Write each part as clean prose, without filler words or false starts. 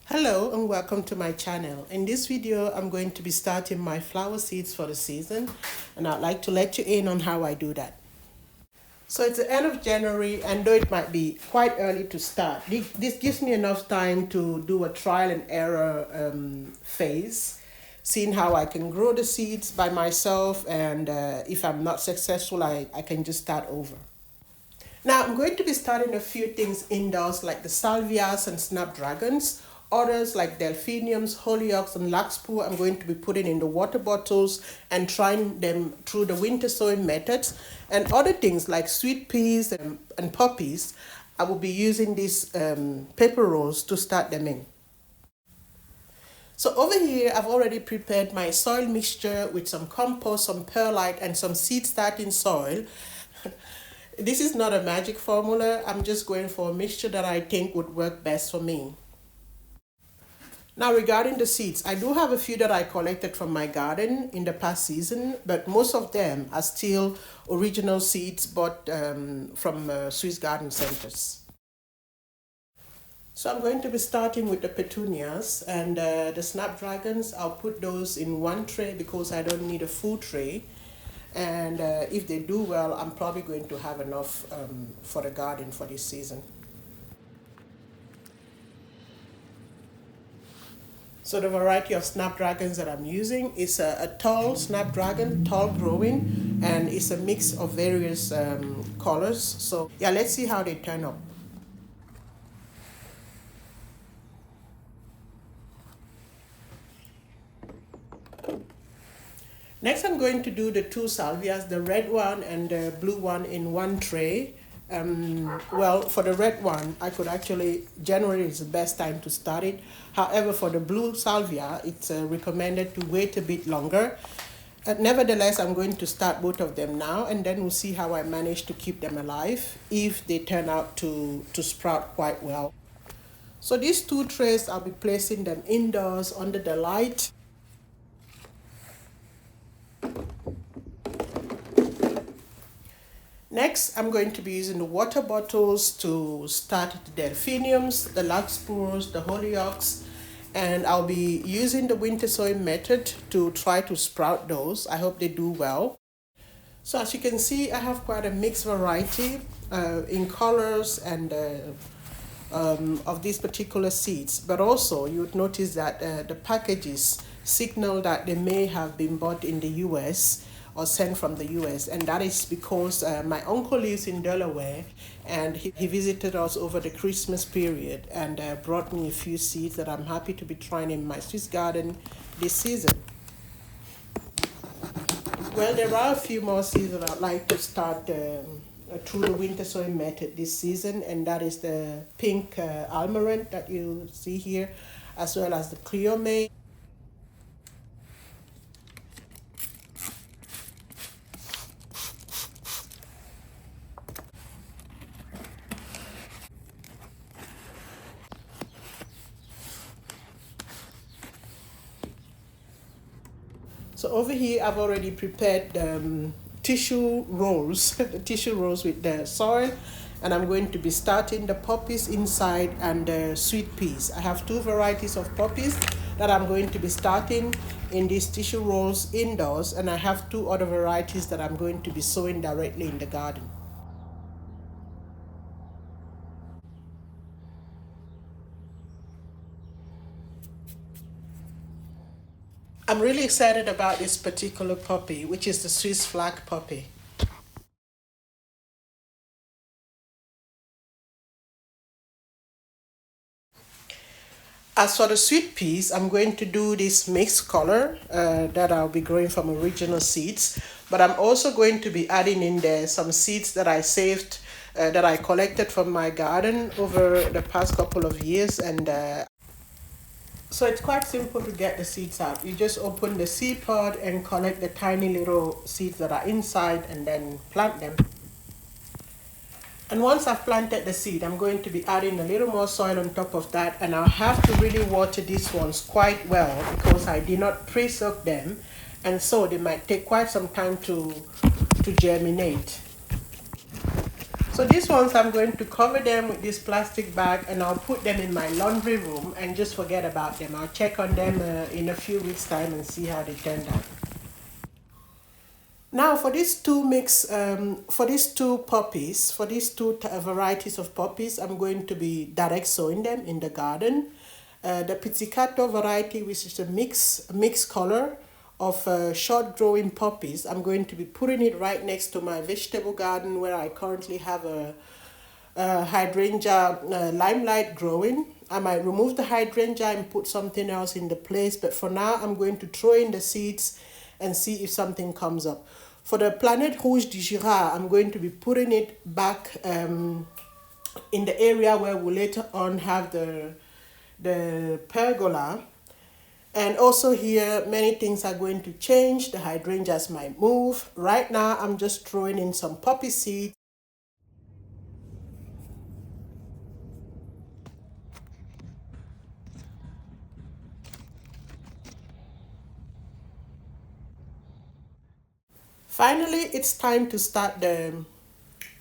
Hello and welcome to my channel. In this video, I'm going to be starting my flower seeds for the season, and I'd like to let you in on how I do that. So it's the end of January, and though it might be quite early to start, this gives me enough time to do a trial and error phase, seeing how I can grow the seeds by myself, and if I'm not successful, I can just start over. Now I'm going to be starting a few things indoors like the salvias and snapdragons. Others like delphiniums, hollyhocks and larkspur I'm going to be putting in the water bottles and trying them through the winter sowing methods. And other things like sweet peas and poppies, I will be using these paper rolls to start them in. So over here, I've already prepared my soil mixture with some compost, some perlite, and some seed starting soil. This is not a magic formula. I'm just going for a mixture that I think would work best for me. Now regarding the seeds, I do have a few that I collected from my garden in the past season, but most of them are still original seeds bought from Swiss garden centers. So I'm going to be starting with the petunias and the snapdragons. I'll put those in one tray because I don't need a full tray. And if they do well, I'm probably going to have enough for the garden for this season. So the variety of snapdragons that I'm using is a tall snapdragon, tall growing, and it's a mix of various colors. So yeah, let's see how they turn out. Next, I'm going to do the two salvias, the red one and the blue one in one tray. Well, for the red one, I could actually, January is the best time to start it. However, for the blue salvia, it's recommended to wait a bit longer. Nevertheless, I'm going to start both of them now, and then we'll see how I manage to keep them alive if they turn out to sprout quite well. So these two trays, I'll be placing them indoors under the light. Next, I'm going to be using the water bottles to start the delphiniums, the larkspurs, the hollyhocks, and I'll be using the winter sowing method to try to sprout those. I hope they do well. So as you can see, I have quite a mixed variety in colors and of these particular seeds, but also you would notice that the packages signal that they may have been bought in the US or sent from the US, and that is because my uncle lives in Delaware, and he visited us over the Christmas period and brought me a few seeds that I'm happy to be trying in my Swiss garden this season. Well, there are a few more seeds that I'd like to start through the winter sowing method this season, and that is the pink almarant that you see here, as well as the cleome. So over here, I've already prepared tissue rolls, the tissue rolls with the soil, and I'm going to be starting the poppies inside and the sweet peas. I have two varieties of poppies that I'm going to be starting in these tissue rolls indoors, and I have two other varieties that I'm going to be sowing directly in the garden. I'm really excited about this particular poppy, which is the Swiss flag poppy. As for the sweet peas, I'm going to do this mixed color that I'll be growing from original seeds. But I'm also going to be adding in there some seeds that I saved, that I collected from my garden over the past couple of years. And so it's quite simple to get the seeds out. You just open the seed pod and collect the tiny little seeds that are inside and then plant them. And once I've planted the seed, I'm going to be adding a little more soil on top of that, and I'll have to really water these ones quite well because I did not pre-soak them, and so they might take quite some time to germinate. So these ones, I'm going to cover them with this plastic bag and I'll put them in my laundry room and just forget about them. I'll check on them in a few weeks time and see how they turned out. Now for these two for these two poppies, for these two varieties of poppies, I'm going to be direct sowing them in the garden. The pizzicato variety, which is a mixed color of short growing poppies, I'm going to be putting it right next to my vegetable garden where I currently have a hydrangea limelight growing. I might remove the hydrangea and put something else in the place, but for now I'm going to throw in the seeds and see if something comes up. For the Planète Rouge du Jura, I'm going to be putting it back in the area where we'll later on have the pergola. And also here, many things are going to change. The hydrangeas might move. Right now, I'm just throwing in some poppy seeds. Finally, it's time to start the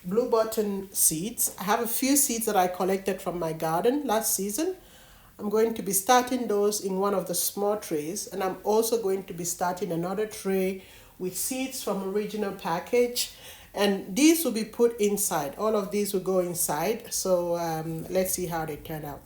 blue button seeds. I have a few seeds that I collected from my garden last season. I'm going to be starting those in one of the small trays, and I'm also going to be starting another tray with seeds from original package, and these will be put inside. All of these will go inside, so let's see how they turn out.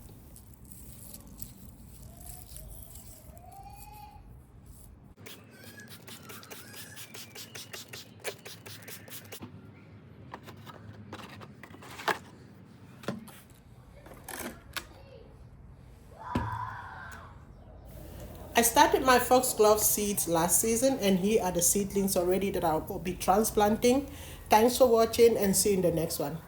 I started my foxglove seeds last season, and here are the seedlings already that I'll be transplanting. Thanks for watching and see you in the next one.